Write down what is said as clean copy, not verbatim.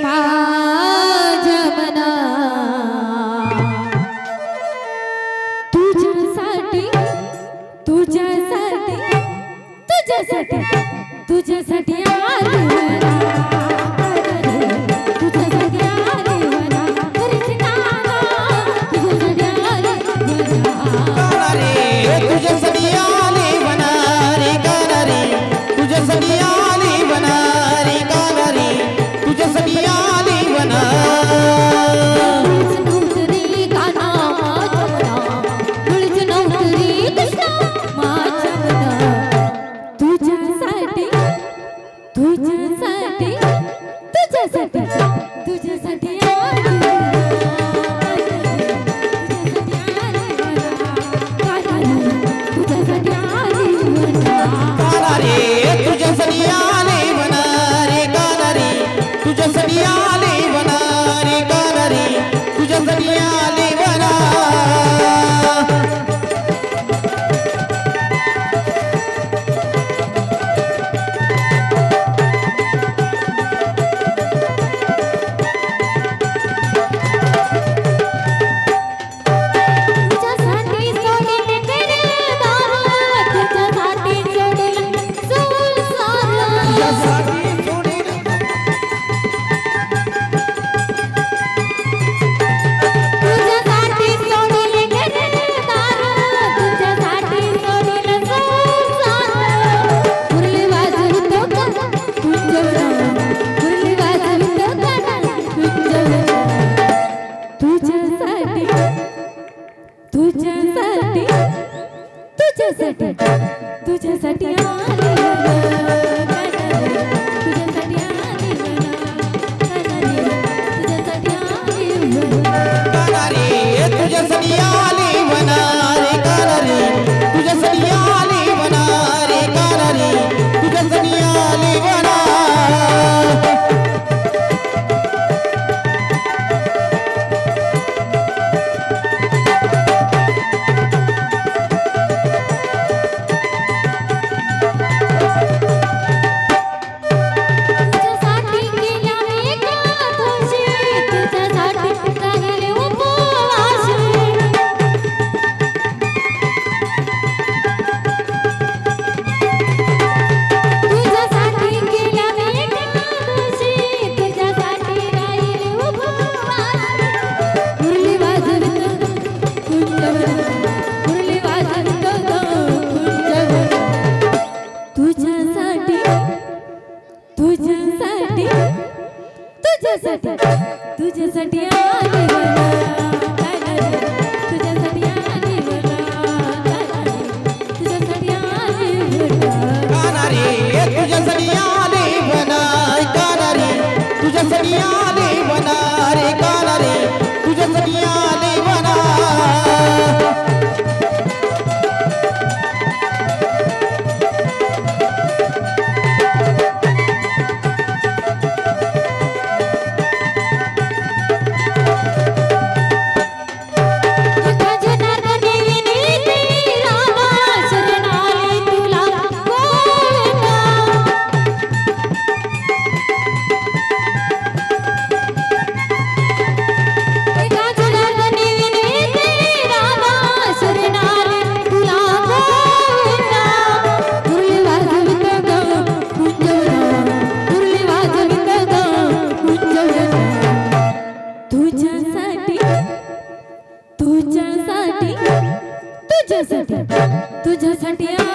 माझ्या मना तुझ्यासाठी तुझ्यासाठी तुझ्यासाठी तुझ्यासाठी आली वना तुझ्यासाठी आली वना घरची नाना तुझ्यासाठी आली वना रे तुझ्यासाठी आली वना रे गाना रे तुझ्यासाठी आली वना रे गाना रे तुझ्यासाठी आली वना तुझ्यासाठी तुझ्यासाठी तुझ्यासाठी तुझ्यासाठी आली वना रे गाना रे तुझ्यासाठी आली वना रे गाना रे तुझ्यासाठी आली वना तुझ्यासाठी तुझ्यासाठी तुझ्यासाठी आली तुझ्यासाठी आली तुझ्यासाठी आली वना रे गाना रे तुझ्यासाठी आली वना रे गाना रे तुझ्यासाठी आली वना तुझ्यासाठी तुझ्यासाठी आली तुझ्यासाठी आली तुझ्यासाठी आली गाना रे तुझ्यासाठी आली वना गाना रे तुझ्यासाठी आली वना रे गाना रे तुझ्यासाठी आली वना तुझ्यासाठी तुझ्यासाठी